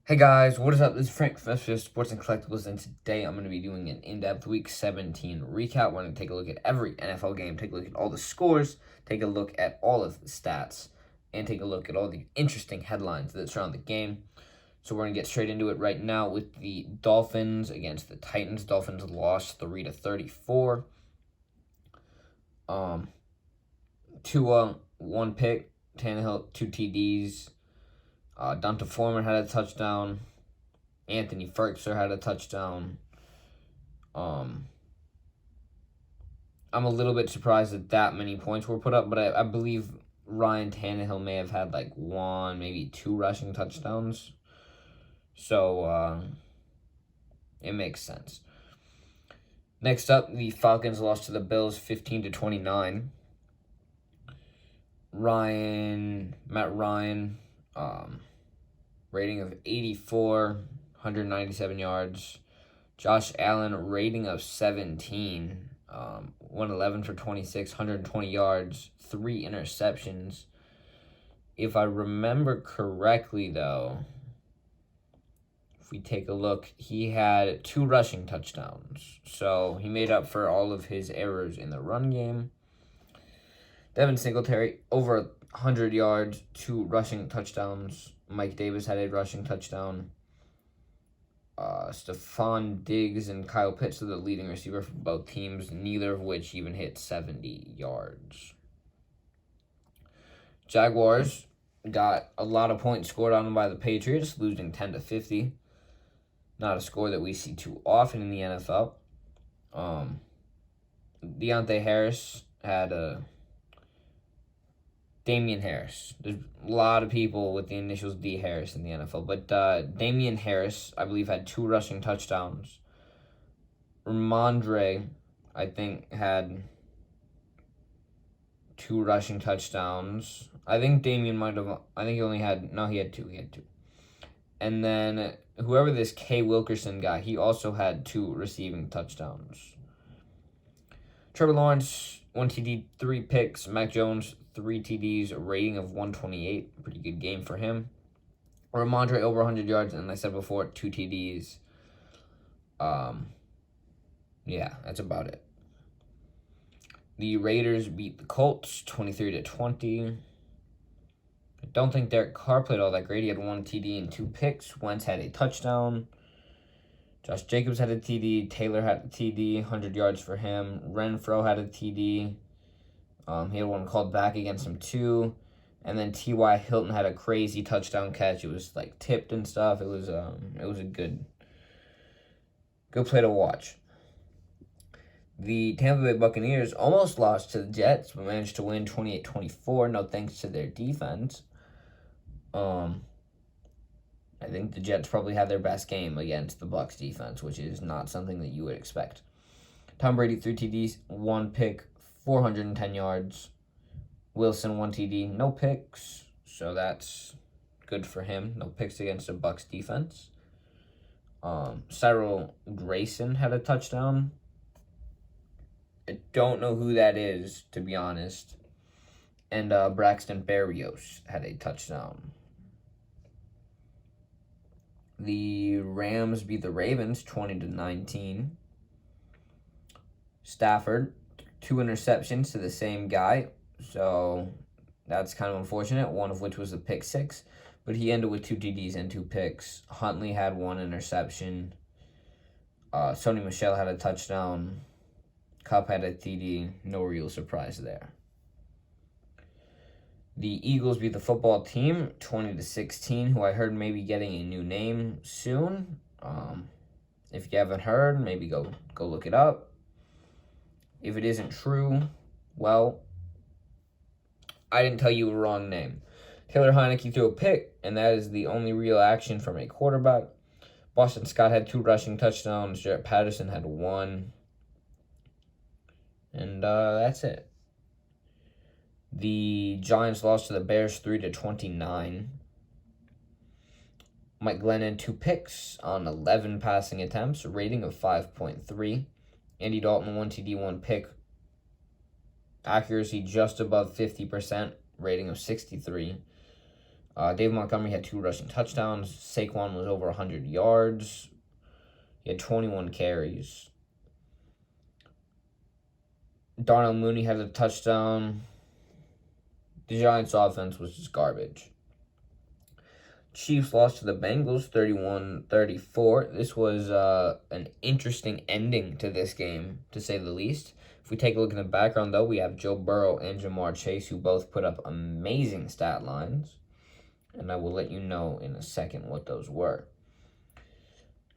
Hey guys, what is up? This is Frank from FS Sports and Collectibles, and today I'm going to be doing an in-depth Week 17 recap. We're going to take a look at every NFL game, take a look at all the scores, take a look at all of the stats, and take a look at all the interesting headlines that surround the game. So we're going to get straight into it right now with the Dolphins against the Titans. Dolphins lost 3-34. Tua, 1 pick, Tannehill, 2 TDs. Donta Foreman had a touchdown. Anthony Ferguson had a touchdown. I'm a little bit surprised that many points were put up, but I believe Ryan Tannehill may have had like 1, maybe 2 rushing touchdowns. So it makes sense. Next up, the Falcons lost to the Bills 15-29. Matt Ryan, rating of 84, 197 yards. Josh Allen, rating of 17, 111 for 26, 120 yards, 3 interceptions. If I remember correctly, though, if we take a look, he had 2 rushing touchdowns. So he made up for all of his errors in the run game. Devin Singletary, over 100 yards, 2 rushing touchdowns. Mike Davis had a rushing touchdown. Stephon Diggs and Kyle Pitts are the leading receiver for both teams, neither of which even hit 70 yards. Jaguars got a lot of points scored on them by the Patriots, losing 10-50. Not a score that we see too often in the NFL. Deontay Harris had a... Damien Harris. There's a lot of people with the initials D. Harris in the NFL, but Damien Harris, I believe, had 2 rushing touchdowns. Ramondre, I think, had 2 rushing touchdowns. I think Damien might have. I think he only had. No, he had 2. He had 2. And then whoever this K. Wilkerson guy, he also had 2 receiving touchdowns. Trevor Lawrence, 1 TD, 3 picks. Mac Jones, 3 TDs, a rating of 128. Pretty good game for him. Ramondre, over 100 yards, and I said before, 2 TDs. Yeah, that's about it. The Raiders beat the Colts 23-20. I don't think Derek Carr played all that great. He had 1 TD and 2 picks. Wentz had a touchdown. Josh Jacobs had a TD. Taylor had a TD, 100 yards for him. Renfro had a TD. He had 1 called back against him too. And then T.Y. Hilton had a crazy touchdown catch. It was like tipped and stuff. It was a good play to watch. The Tampa Bay Buccaneers almost lost to the Jets, but managed to win 28-24. No thanks to their defense. I think the Jets probably had their best game against the Bucs defense, which is not something that you would expect. Tom Brady, 3 TDs, 1 pick, 410 yards. Wilson, 1 TD, no picks, so that's good for him. No picks against the Bucs defense. Cyril Grayson had a touchdown. I don't know who that is, to be honest. And Braxton Berrios had a touchdown. The Rams beat the Ravens 20-19. Stafford, 2 interceptions to the same guy, so that's kind of unfortunate, one of which was a pick 6, but he ended with 2 TDs and 2 picks. Huntley had 1 interception. Sony Michel had a touchdown. Kupp had a TD. No real surprise there. The Eagles beat the football team 20-16, who I heard may be getting a new name soon. If you haven't heard, maybe go look it up. If it isn't true, well, I didn't tell you a wrong name. Taylor Heineke threw a pick, and that is the only real action from a quarterback. Boston Scott had 2 rushing touchdowns. Jarrett Patterson had 1. And that's it. The Giants lost to the Bears 3-29. Mike Glennon, 2 picks on 11 passing attempts, a rating of 5.3. Andy Dalton, 1 TD, 1 pick. Accuracy just above 50%, rating of 63. David Montgomery had 2 rushing touchdowns. Saquon was over 100 yards. He had 21 carries. Darnell Mooney had a touchdown. The Giants' offense was just garbage. Chiefs lost to the Bengals 31-34. This was an interesting ending to this game, to say the least. If we take a look in the background, though, we have Joe Burrow and Jamar Chase, who both put up amazing stat lines. And I will let you know in a second what those were.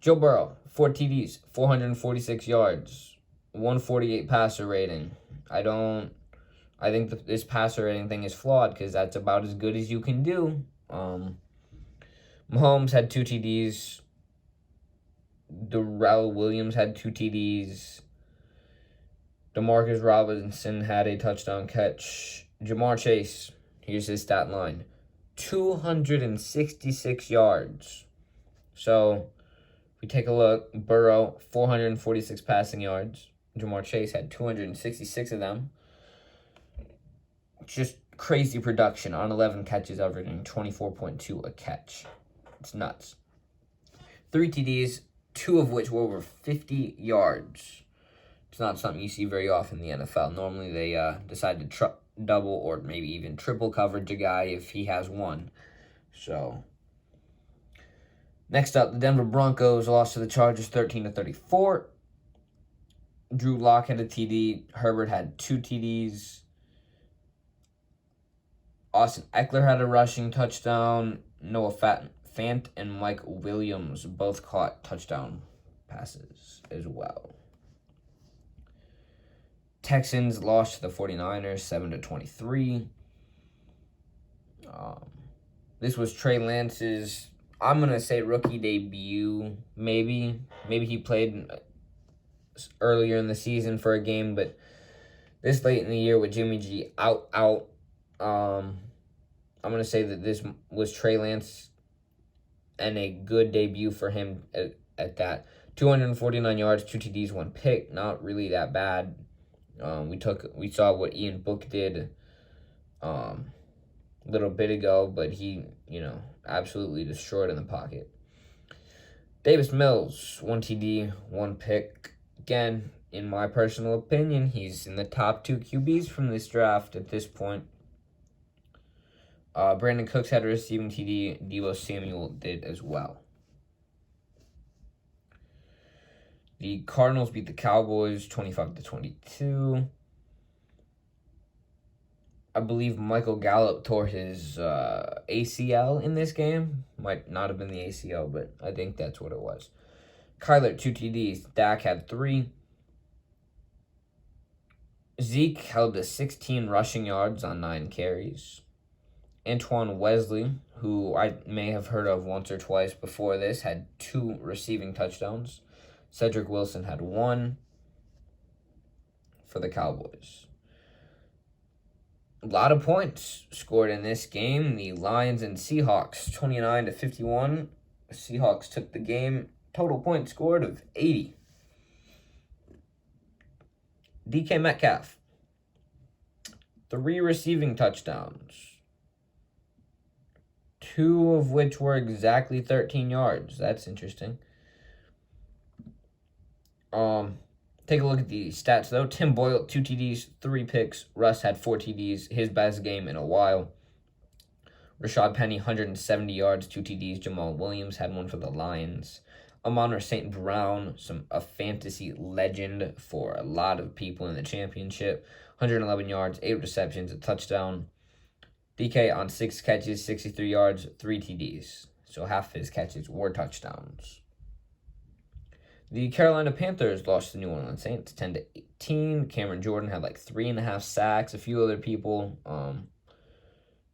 Joe Burrow, 4 TDs, 446 yards, 148 passer rating. I think this passer rating thing is flawed because that's about as good as you can do. Mahomes had 2 TDs. Darrell Williams had 2 TDs. Demarcus Robinson had a touchdown catch. Jamar Chase, here's his stat line, 266 yards. So, if we take a look, Burrow, 446 passing yards. Jamar Chase had 266 of them. Just crazy production on 11 catches, averaging 24.2 a catch. It's nuts. 3 TDs, 2 of which were over 50 yards. It's not something you see very often in the NFL. Normally they decide to double or maybe even triple coverage a guy if he has one. So, next up, the Denver Broncos lost to the Chargers 13-34. Drew Lock had a TD. Herbert had 2 TDs. Austin Eckler had a rushing touchdown. Noah Fant and Mike Williams both caught touchdown passes as well. Texans lost to the 49ers 7-23. This was Trey Lance's, I'm going to say, rookie debut, maybe. Maybe he played earlier in the season for a game, but this late in the year with Jimmy G out, I'm going to say that this was Trey Lance and a good debut for him at that. 249 yards, 2 TDs, 1 pick. Not really that bad. We saw what Ian Book did a little bit ago, but he, absolutely destroyed in the pocket. Davis Mills, 1 TD, 1 pick. Again, in my personal opinion, he's in the top 2 QBs from this draft at this point. Brandon Cooks had a receiving TD. Deebo Samuel did as well. The Cardinals beat the Cowboys 25-22. I believe Michael Gallup tore his ACL in this game. Might not have been the ACL, but I think that's what it was. Kyler, 2 TDs. Dak had 3. Zeke held to 16 rushing yards on 9 carries. Antoine Wesley, who I may have heard of once or twice before this, had 2 receiving touchdowns. Cedric Wilson had 1 for the Cowboys. A lot of points scored in this game. The Lions and Seahawks, 29-51. The Seahawks took the game. Total points scored of 80. DK Metcalf, 3 receiving touchdowns, 2 of which were exactly 13 yards. That's interesting. Take a look at the stats, though. Tim Boyle, 2 TDs, 3 picks. Russ had 4 TDs, his best game in a while. Rashad Penny, 170 yards, 2 TDs. Jamal Williams had 1 for the Lions. Amon-Ra St. Brown, a fantasy legend for a lot of people in the championship. 111 yards, 8 receptions, a touchdown. DK on 6 catches, 63 yards, 3 TDs. So half his catches were touchdowns. The Carolina Panthers lost to the New Orleans Saints 10-18. Cameron Jordan had like 3.5 sacks. A few other people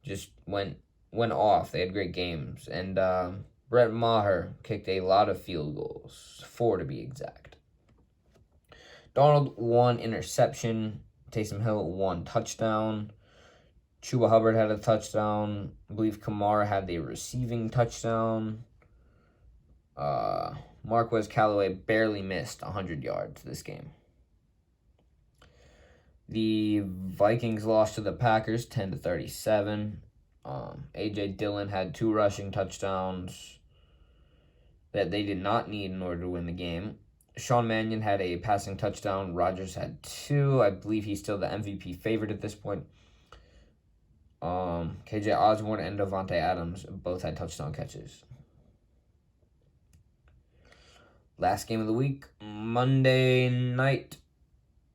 just went off. They had great games. And Brett Maher kicked a lot of field goals, 4 to be exact. Donald, 1 interception. Taysom Hill, 1 touchdown. Chuba Hubbard had a touchdown. I believe Kamara had the receiving touchdown. Marquez Callaway barely missed 100 yards this game. The Vikings lost to the Packers 10-37. A.J. Dillon had 2 rushing touchdowns that they did not need in order to win the game. Sean Mannion had a passing touchdown. Rodgers had 2. I believe he's still the MVP favorite at this point. KJ Osborne and Devontae Adams both had touchdown catches. Last game of the week, Monday night,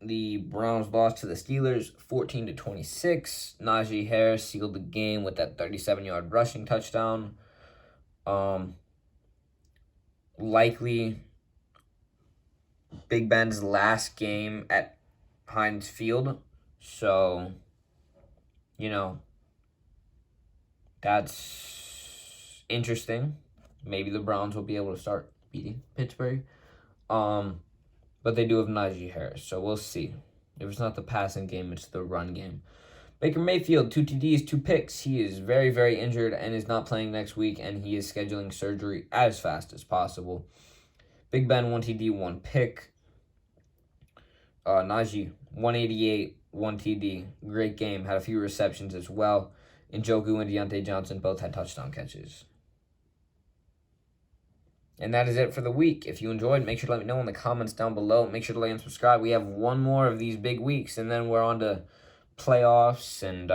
the Browns lost to the Steelers 14-26. Najee Harris sealed the game with that 37-yard rushing touchdown. Likely Big Ben's last game at Heinz Field. So, that's interesting. Maybe the Browns will be able to start beating Pittsburgh. But they do have Najee Harris, so we'll see. If it's not the passing game, it's the run game. Baker Mayfield, 2 TDs, 2 picks. He is very, very injured and is not playing next week, and he is scheduling surgery as fast as possible. Big Ben, 1 TD, 1 pick. Najee, 188, 1 TD. Great game. Had a few receptions as well. Njoku and Deontay Johnson both had touchdown catches. And that is it for the week. If you enjoyed, make sure to let me know in the comments down below. Make sure to like and subscribe. We have one more of these big weeks, and then we're on to playoffs and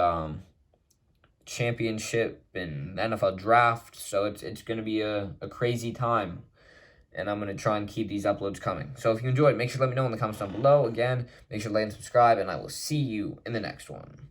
championship and NFL draft. So it's going to be a crazy time. And I'm going to try and keep these uploads coming. So if you enjoyed, make sure to let me know in the comments down below. Again, make sure to like and subscribe, and I will see you in the next one.